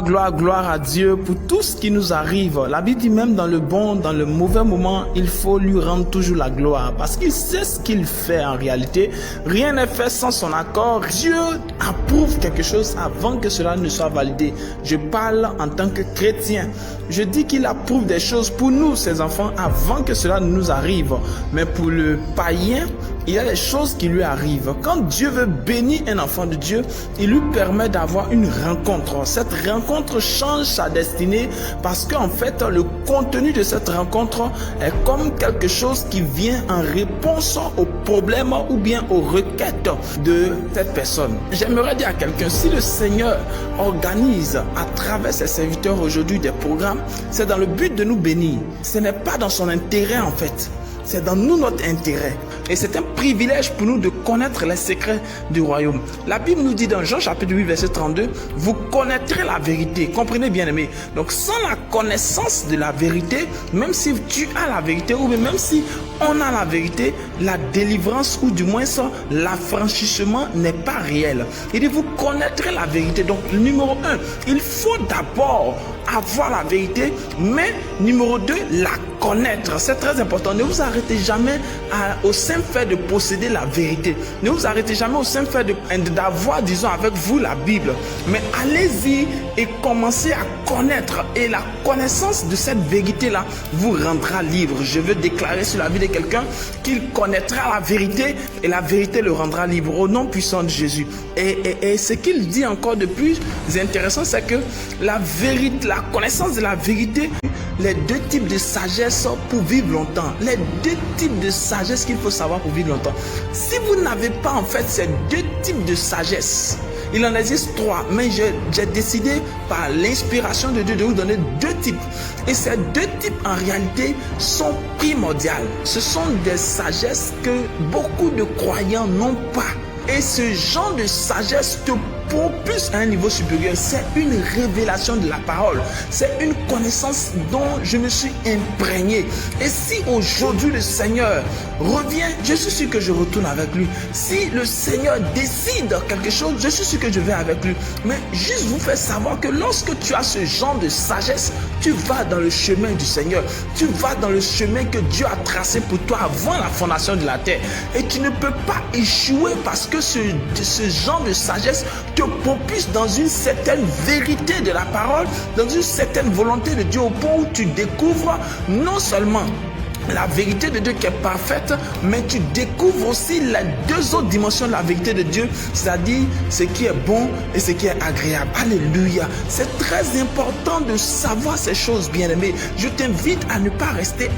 Gloire à Dieu pour tout ce qui nous arrive. La Bible dit même dans le bon, dans le mauvais moment, il faut lui rendre toujours la gloire parce qu'il sait ce qu'il fait en réalité. Rien n'est fait sans son accord. Dieu approuve quelque chose avant que cela ne soit validé. Je parle en tant que chrétien. Je dis qu'il approuve des choses pour nous, ses enfants, avant que cela ne nous arrive. Mais pour le païen, il y a des choses qui lui arrivent. Quand Dieu veut bénir un enfant de Dieu, il lui permet d'avoir une rencontre. Cette rencontre change sa destinée parce qu'en fait, le contenu de cette rencontre est comme quelque chose qui vient en réponse aux problèmes ou bien aux requêtes de cette personne. J'aimerais dire à quelqu'un, si le Seigneur organise à travers ses serviteurs aujourd'hui des programmes, c'est dans le but de nous bénir. Ce n'est pas dans son intérêt en fait. C'est dans nous notre intérêt. Et c'est un privilège pour nous de connaître les secrets du royaume. La Bible nous dit dans Jean chapitre 8 verset 32, vous connaîtrez la vérité. Comprenez bien aimé. Donc sans la connaissance de la vérité, même si tu as la vérité ou même si on a la vérité, la délivrance ou du moins ça, l'affranchissement n'est pas réel. Il dit vous connaîtrez la vérité. Donc numéro 1, il faut d'abord avoir la vérité, mais numéro 2, la connaître. C'est très important. Ne vous arrêtez jamais au simple fait de posséder la vérité. Ne vous arrêtez jamais au simple fait d'avoir, disons, avec vous la Bible. Mais allez-y et commencez à connaître. Et la connaissance de cette vérité-là vous rendra libre. Je veux déclarer sur la vie de quelqu'un qu'il connaîtra la vérité et la vérité le rendra libre au nom puissant de Jésus. Et ce qu'il dit encore de plus intéressant, c'est que la vérité, la connaissance de la vérité, les deux types de sagesse pour vivre longtemps. Les deux types de sagesse qu'il faut savoir pour vivre longtemps. Si vous n'avez pas en fait ces deux types de sagesse, il en existe trois, mais j'ai décidé par l'inspiration de Dieu de vous donner deux types. Et ces deux types en réalité sont primordiales. Ce sont des sagesses que beaucoup de croyants n'ont pas. Et ce genre de sagesse te propulse à un niveau supérieur. C'est une révélation de la parole. C'est une connaissance dont je me suis imprégné. Et si aujourd'hui le Seigneur revient, je suis sûr que je retourne avec lui. Si le Seigneur décide quelque chose, je suis sûr que je vais avec lui. Mais juste vous faire savoir que lorsque tu as ce genre de sagesse, tu vas dans le chemin du Seigneur. Tu vas dans le chemin que Dieu a tracé pour toi avant la fondation de la terre. Et tu ne peux pas échouer parce que ce genre de sagesse te propulse dans une certaine vérité de la parole, dans une certaine volonté de Dieu au point où tu découvres non seulement la vérité de Dieu qui est parfaite, mais tu découvres aussi les deux autres dimensions de la vérité de Dieu, c'est-à-dire ce qui est bon et ce qui est agréable. Alléluia. C'est très important de savoir ces choses, bien-aimés. Je t'invite à ne pas rester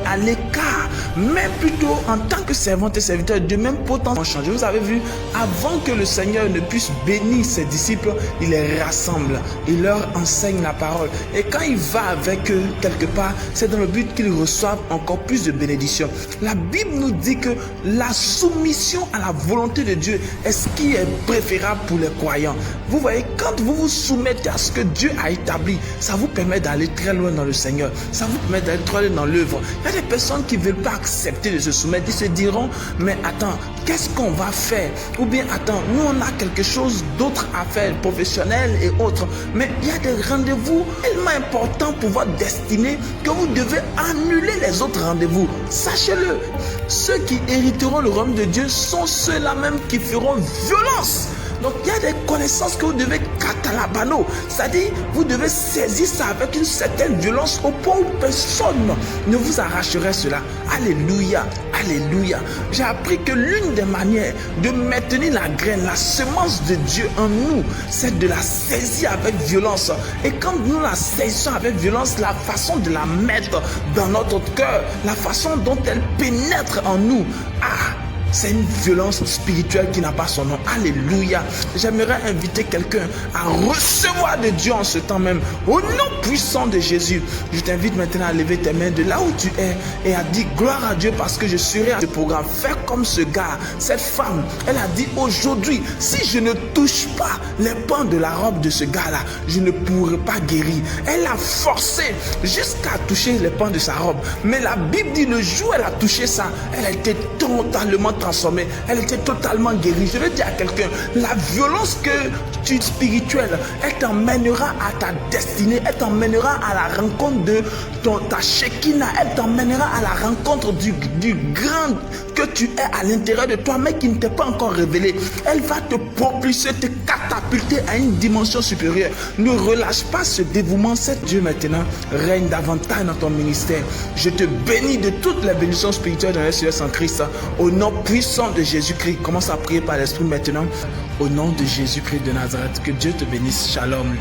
à l'écart, mais plutôt en tant que servante et serviteur de même potentiel changer. Vous avez vu, avant que le Seigneur ne puisse bénir ses disciples, il les rassemble, il leur enseigne la parole. Et quand il va avec eux quelque part, c'est dans le but qu'ils reçoivent encore plus de bénédictions. La Bible nous dit que la soumission à la volonté de Dieu est ce qui est préférable pour les croyants. Vous voyez, quand vous vous soumettez à ce que Dieu a établi, ça vous permet d'aller très loin dans le Seigneur. Ça vous permet d'aller très loin dans l'œuvre. Il y a des personnes qui ne veulent pas accepter de se soumettre. Ils se diront, mais attends, qu'est-ce qu'on va faire? Ou bien, attends, nous on a quelque chose d'autre à faire, professionnel et autres. Mais il y a des rendez-vous tellement importants pour votre destinée que vous devez annuler les autres rendez-vous. Sachez-le, ceux qui hériteront le royaume de Dieu sont ceux-là même qui feront violence. Donc il y a des connaissances que vous devez catalabano, c'est-à-dire vous devez saisir ça avec une certaine violence au point où personne ne vous arracherait cela. Alléluia, alléluia. J'ai appris que l'une des manières de maintenir la graine, la semence de Dieu en nous, c'est de la saisir avec violence. Et quand nous la saisissons avec violence, la façon de la mettre dans notre cœur, la façon dont elle pénètre en nous, c'est une violence spirituelle qui n'a pas son nom. Alléluia. J'aimerais inviter quelqu'un à recevoir de Dieu en ce temps même. Au nom puissant de Jésus, je t'invite maintenant à lever tes mains de là où tu es et à dire gloire à Dieu parce que je serai à ce programme. Fais comme ce gars, cette femme. Elle a dit aujourd'hui, si je ne touche pas les pans de la robe de ce gars-là, je ne pourrai pas guérir. Elle a forcé jusqu'à toucher les pans de sa robe. Mais la Bible dit le jour où elle a touché ça, elle a été totalement transformée. Elle était totalement guérie. Je veux dire à quelqu'un, la violence spirituelle, elle t'emmènera à ta destinée, elle t'emmènera à la rencontre de ta Shekinah, elle t'emmènera à la rencontre du grand que tu es à l'intérieur de toi, mais qui ne t'est pas encore révélé. Elle va te propulser, te catapulter à une dimension supérieure. Ne relâche pas ce dévouement. C'est Dieu maintenant règne davantage dans ton ministère. Je te bénis de toutes les bénédictions spirituelles dans le Seigneur en Christ. Au nom puissant de Jésus-Christ, commence à prier par l'Esprit maintenant. Au nom de Jésus-Christ de Nazareth, que Dieu te bénisse. Shalom.